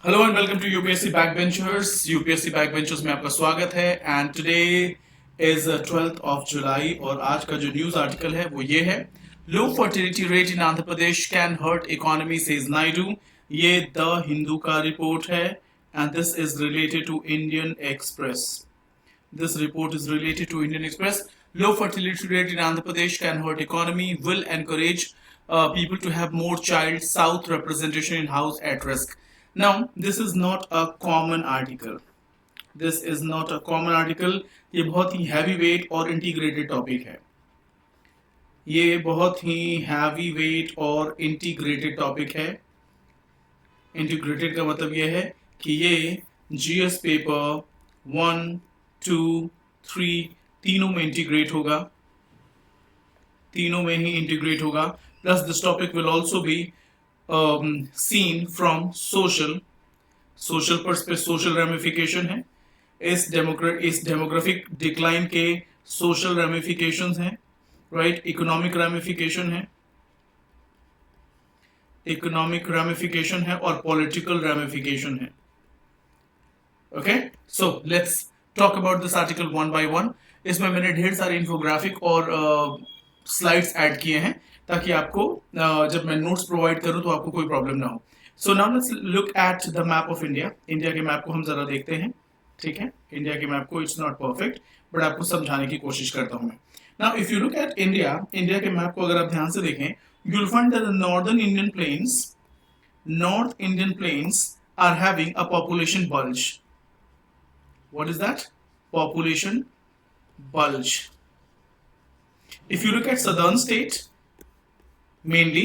Hello and welcome to UPSC backbenchers. UPSC backbenchers में आपका स्वागत है। एंड टुडे इज 12 जुलाई और आज का जो न्यूज आर्टिकल है वो ये है, low fertility rate in Andhra Pradesh can hurt economy says Naidu. ये द हिंदू का रिपोर्ट है and this is related to Indian Express. This report is related to Indian Express. Low fertility rate in Andhra Pradesh can hurt economy. Will encourage people to have more child. South representation in House at risk. Now, this is not a common article. This is not a common article. ये बहुत ही heavy weight और integrated topic है। ये बहुत ही heavy weight और integrated topic है। Integrated का मतलब ये है कि ये जीएस पेपर 1, 2, 3 तीनों में इंटीग्रेट होगा, तीनों में ही इंटीग्रेट होगा। Plus this topic will also be seen from social पर सोशल रेमिफिकेशन है। इस डेमोग्राफिक डिक्लाइन के सोशल रेमिफिकेशंस हैं, राइट। इकोनॉमिक रेमिफिकेशन है और पॉलिटिकल रेमिफिकेशन है। Okay, so let's talk about this article one by one. इसमें मैंने ढेर सारे इंफोग्राफिक और स्लाइड्स ऐड किए हैं ताकि आपको जब मैं नोट्स प्रोवाइड करूं तो आपको कोई प्रॉब्लम ना हो। So now let's look at the map of India. India के मैप को हम जरा देखते हैं, ठीक है। इंडिया के मैप को, इट्स नॉट परफेक्ट बट आपको समझाने की कोशिश करता हूं मैं। Now if you look at India के मैप को अगर आप ध्यान से देखें, you will find that the north Indian plains are having a population bulge. What is that? Population bulge. If you look at southern state, mainly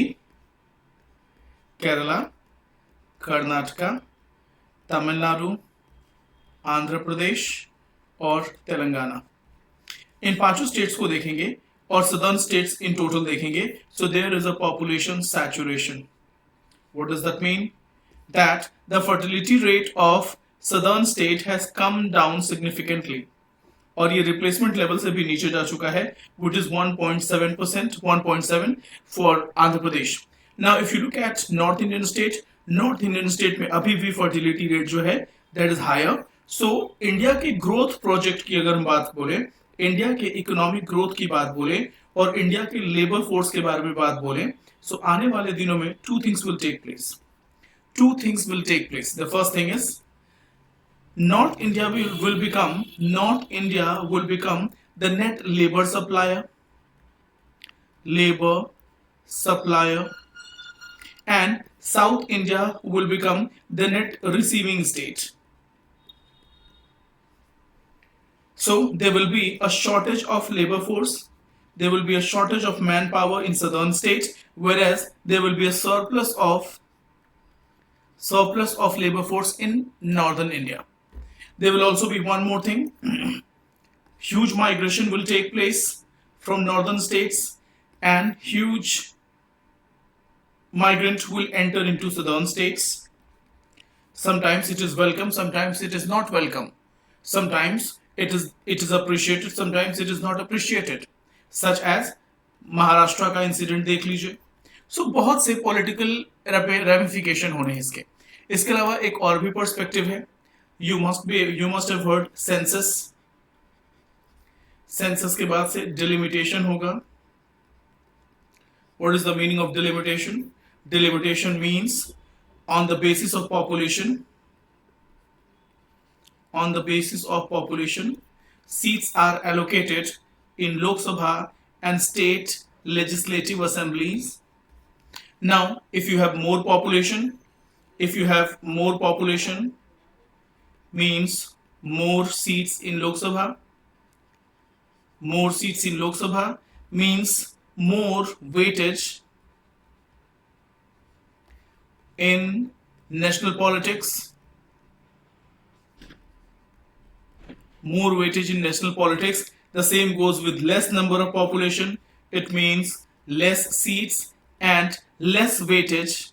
Kerala, Karnataka, Tamil Nadu, Andhra Pradesh और तेलंगाना, इन पांचों states को देखेंगे और southern states in total देखेंगे, so there is a population saturation. What does that mean? That the fertility rate of southern state has come down significantly और ये replacement level से भी नीचे जा चुका है, which is 1.7%, 1.7 for Andhra Pradesh. Now if you look at north Indian state में अभी भी फर्टिलिटी रेट जो है that is higher. So India के ग्रोथ प्रोजेक्ट की अगर हम बात बोले, इंडिया के इकोनॉमिक ग्रोथ की बात बोले और इंडिया के लेबर फोर्स के बारे में बात बोले, so आने वाले दिनों में two things will take place. The first thing is North India will become the net labor supplier, and South India will become the net receiving state. So there will be a shortage of labor force, there will be a shortage of manpower in southern states, whereas there will be a surplus of labor force in northern India. There will also be one more thing. Huge migration will take place from northern states and huge migrant will enter into southern states. Sometimes it is welcome, sometimes it is not welcome. Sometimes it is appreciated, sometimes it is not appreciated. Such as Maharashtra का incident देख लीजिए। सो बहुत से political ramification होने इसके। इसके अलावा एक और भी पर्सपेक्टिव है। You must have heard census. Census के बाद से delimitation होगा। What is the meaning of delimitation? Delimitation means on the basis of population, seats are allocated in Lok Sabha and state legislative assemblies. Now, if you have more population means more seats in Lok Sabha. More seats in Lok Sabha means more weightage in national politics. More weightage in national politics. The same goes with less number of population. It means less seats and less weightage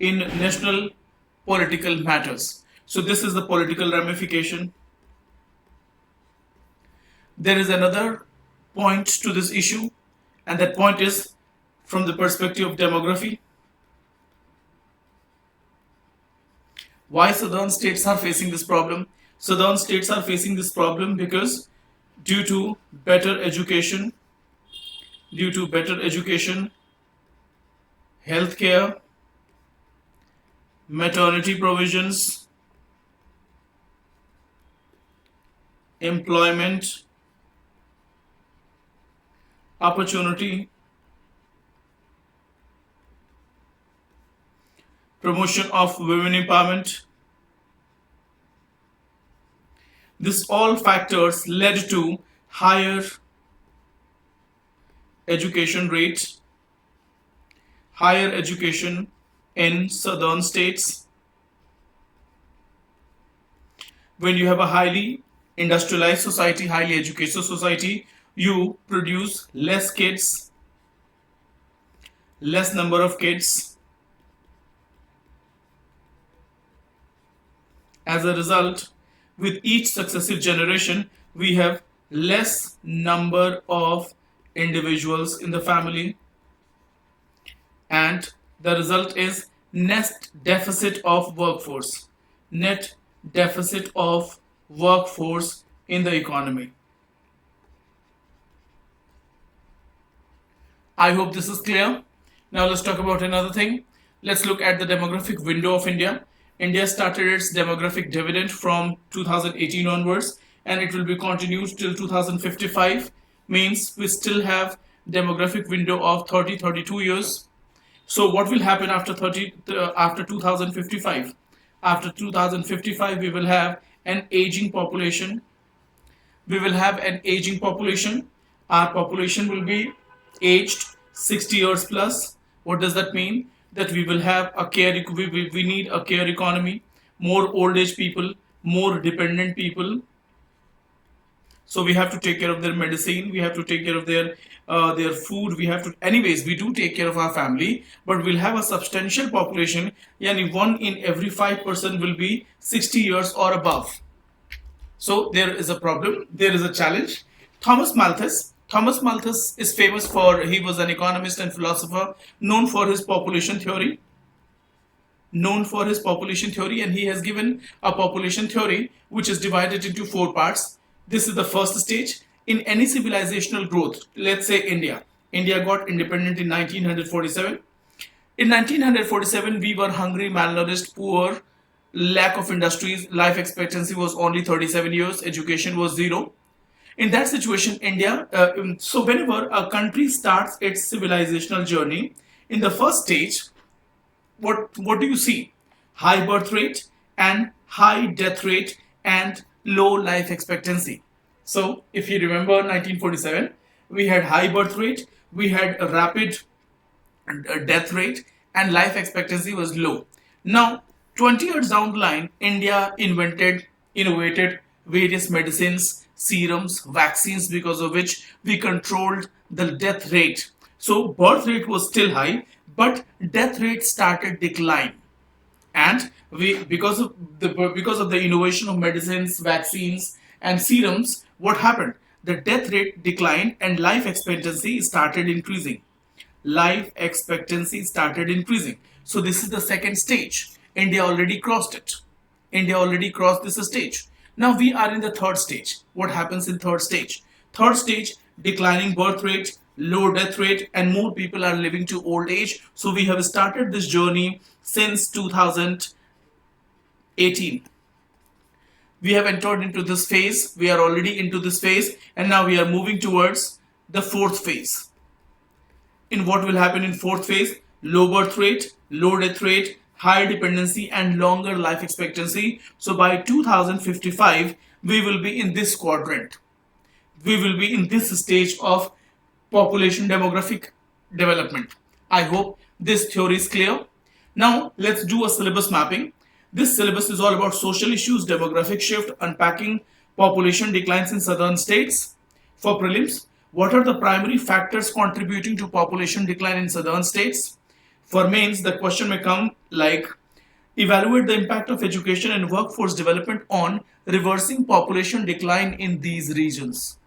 in national political matters. So this is the political ramification. There is another point to this issue, and that point is from the perspective of demography. Why southern states are facing this problem? Southern states are facing this problem because due to better education, healthcare, maternity provisions, employment, opportunity, promotion of women empowerment. This all factors led to higher education rate, higher education in southern states. When you have a highly industrialized society, highly educated society, you produce less kids, less number of kids. As a result, with each successive generation, we have less number of individuals in the family, and the result is net deficit of workforce. Net deficit of workforce in the economy. I hope this is clear. Now let's talk about another thing. Let's look at the demographic window of India. India started its demographic dividend from 2018 onwards, and it will be continued till 2055. Means we still have demographic window of 32 years. So what will happen after 2055? After 2055, we will have an aging population. Our population will be aged 60 years plus. What does that mean? That we will have a care, we need a care economy, more old age people, more dependent people. So we have to take care of their medicine, we have to take care of their food, we have to, anyways, we do take care of our family, but we'll have a substantial population. Yani 1 in every 5% will be 60 years or above. So there is a problem, there is a challenge. Thomas Malthus is famous for, he was an economist and philosopher known for his population theory. And he has given a population theory which is divided into 4 parts. This is the first stage. In any civilizational growth, let's say India got independent in 1947. In 1947, we were hungry, malnourished, poor, lack of industries, life expectancy was only 37 years, education was zero. In that situation, so whenever a country starts its civilizational journey, in the first stage, what do you see? High birth rate and high death rate and low life expectancy. So if you remember 1947, we had high birth rate, we had a rapid death rate, and life expectancy was low. Now, 20 years down the line, India innovated various medicines, serums, vaccines, because of which we controlled the death rate. So birth rate was still high, but death rate started decline. And because of the innovation of medicines, vaccines, and serums, what happened? The death rate declined and life expectancy started increasing. So this is the second stage. India already crossed it. India already crossed this stage. Now we are in the third stage. What happens in third stage? Third stage, declining birth rate, low death rate, and more people are living to old age. So we have started this journey since 2018. We have entered into this phase. We are already into this phase, and now we are moving towards the fourth phase. In what will happen in fourth phase? Low birth rate, low death rate, higher dependency, and longer life expectancy. So by 2055, we will be in this quadrant. We will be in this stage of population demographic development. I hope this theory is clear. Now let's do a syllabus mapping. This syllabus is all about social issues, demographic shift, unpacking population declines in southern states. For prelims, what are the primary factors contributing to population decline in southern states? For mains, the question may come like, evaluate the impact of education and workforce development on reversing population decline in these regions.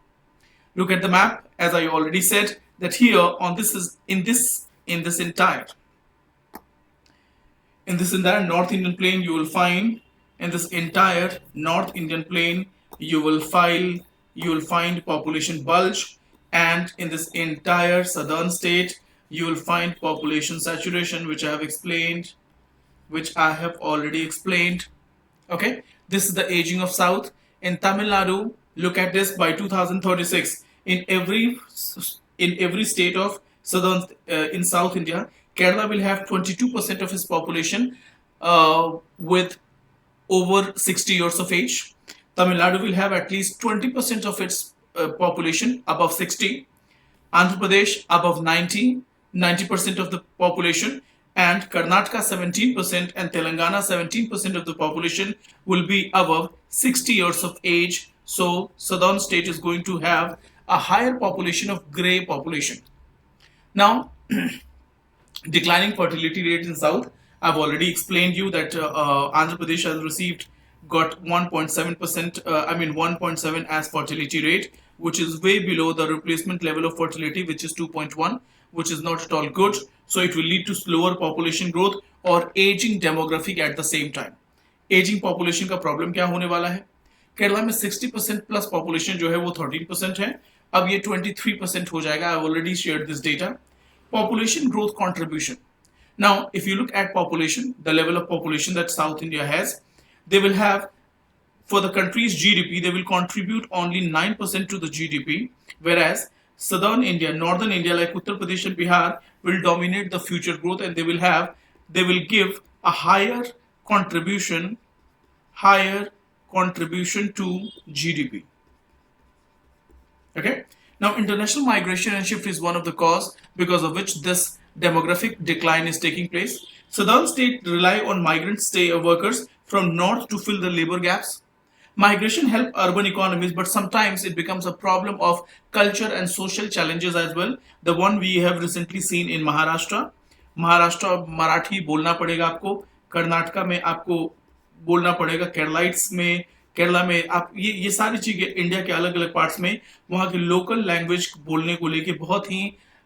Look at the map, as I already said, that here on this is in this entire In this entire North Indian plain, you will find in this entire North Indian plain, you will find population bulge, and in this entire southern state, you will find population saturation, which I have already explained. Okay, this is the aging of South. In Tamil Nadu, look at this, by 2036, in every state of southern in South India, Kerala will have 22% of its population with over 60 years of age. Tamil Nadu will have at least 20% of its population above 60. Andhra Pradesh above 90% of the population, and Karnataka 17% and Telangana 17% of the population will be above 60 years of age. So southern state is going to have a higher population of grey population. Now, declining fertility rate in South. I've already explained you that Andhra Pradesh has got 1.7%, 1.7 as fertility rate, which is way below the replacement level of fertility, which is 2.1, which is not at all good. So it will lead to slower population growth or aging demographic at the same time. Aging population का problem क्या होने वाला है? केरला में 60% plus population जो है वो 13% है, अब ये 23% हो जाएगा. I already shared this data. Population growth contribution. Now, if you look at population, the level of population that South India has, they will have, for the country's GDP, they will contribute only 9% to the GDP, whereas Southern India, Northern India, like Uttar Pradesh and Bihar, will dominate the future growth, and they will give a higher contribution to GDP. Okay. Now, international migration and shift is one of the cause because of which this demographic decline is taking place. Southern states rely on migrant workers from north to fill the labor gaps. Migration help urban economies, but sometimes it becomes a problem of culture and social challenges as well. The one we have recently seen in Maharashtra. Maharashtra Marathi बोलना पड़ेगा आपको, कर्नाटका में आपको बोलना पड़ेगा, केरला में आप ये सारी चीजें इंडिया के अलग अलग पार्ट्स में वहाँ की लोकल लैंग्वेज बोलने को लेके बहुत ही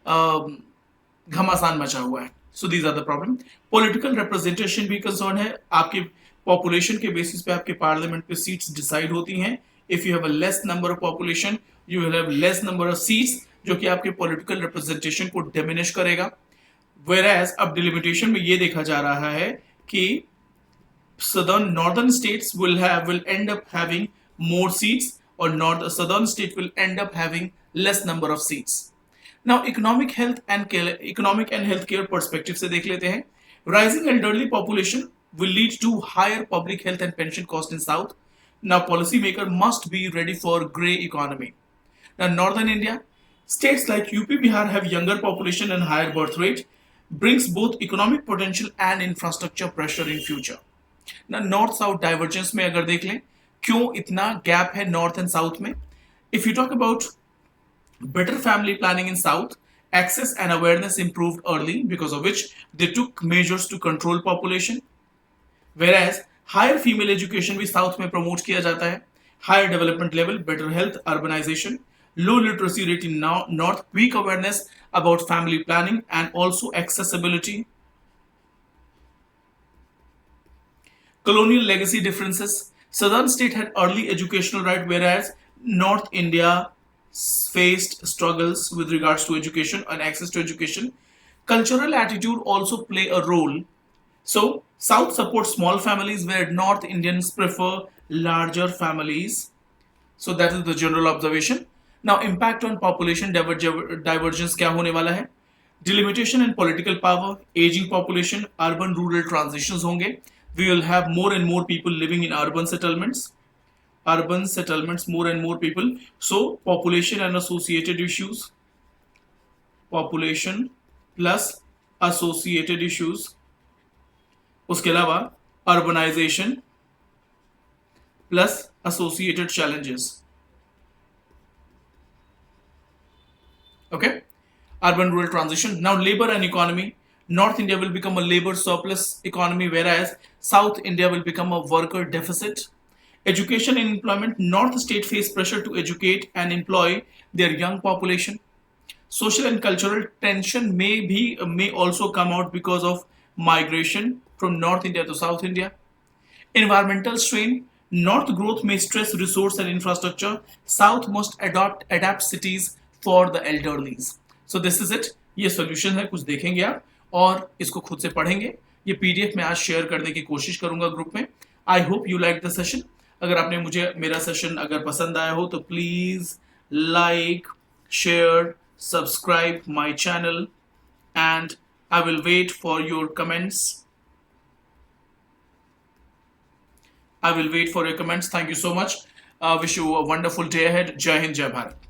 घमासान मचा हुआ है. So these are the problem. Political representation भी कंसर्न है. आपके पॉपुलेशन के बेसिस पे आपके पार्लियामेंट पे सीट्स डिसाइड होती हैं. If you have a less number of population, you will have less number of seats, जो कि आपके पॉलिटिकल रिप्रेजेंटेशन को डिमिनिश करेगा. Whereas अब डिलिमिटेशन में ये देखा जा रहा है कि northern states will end up having more seats, or southern state will end up having less number of seats. Now, economic and healthcare perspective से देख लेते हैं. Rising elderly population will lead to higher public health and pension cost in South. Now, policymaker must be ready for grey economy. Now, Northern India, states like UP, Bihar have younger population and higher birth rate, brings both economic potential and infrastructure pressure in future. Now, north south divergence में अगर देख लें क्यों इतना gap है north and south में. If you talk about better family planning in south, access and awareness improved early, because of which they took measures to control population. Whereas higher female education भी south में promote किया जाता है. Higher development level, better health, urbanization, low literacy rate in north, weak awareness about family planning, and also accessibility. Colonial legacy differences. Southern state had early educational right, whereas North India faced struggles with regards to education and access to education. Cultural attitude also play a role. So South supports small families, where North Indians prefer larger families. So that is the general observation. Now, impact on population divergence क्या होने वाला है? Delimitation in political power, aging population, urban rural transitions होंगे. We will have more and more people living in urban settlements, more and more people. So population and associated issues, population plus associated issues. उसके अलावा urbanization plus associated challenges. Okay, urban rural transition. Now, labor and economy. North India will become a labor surplus economy, whereas South India will become a worker deficit. Education and employment. North state face pressure to educate and employ their young population. Social and cultural tension may also come out because of migration from North India to South India. Environmental strain. North growth may stress resource and infrastructure. South must adapt cities for the elderlies. So this is it. ये solution है, कुछ देखेंगे आप और इसको खुद से पढ़ेंगे. ये PDF मैं आज शेयर करने की कोशिश करूंगा ग्रुप में. I hope you like the session. अगर आपने मुझे मेरा सेशन अगर पसंद आया हो तो please like, share, subscribe my channel and I will wait for your comments. I will wait for your comments. Thank you so much. Wish you a wonderful day ahead. Jai Hind, Jai Bharat.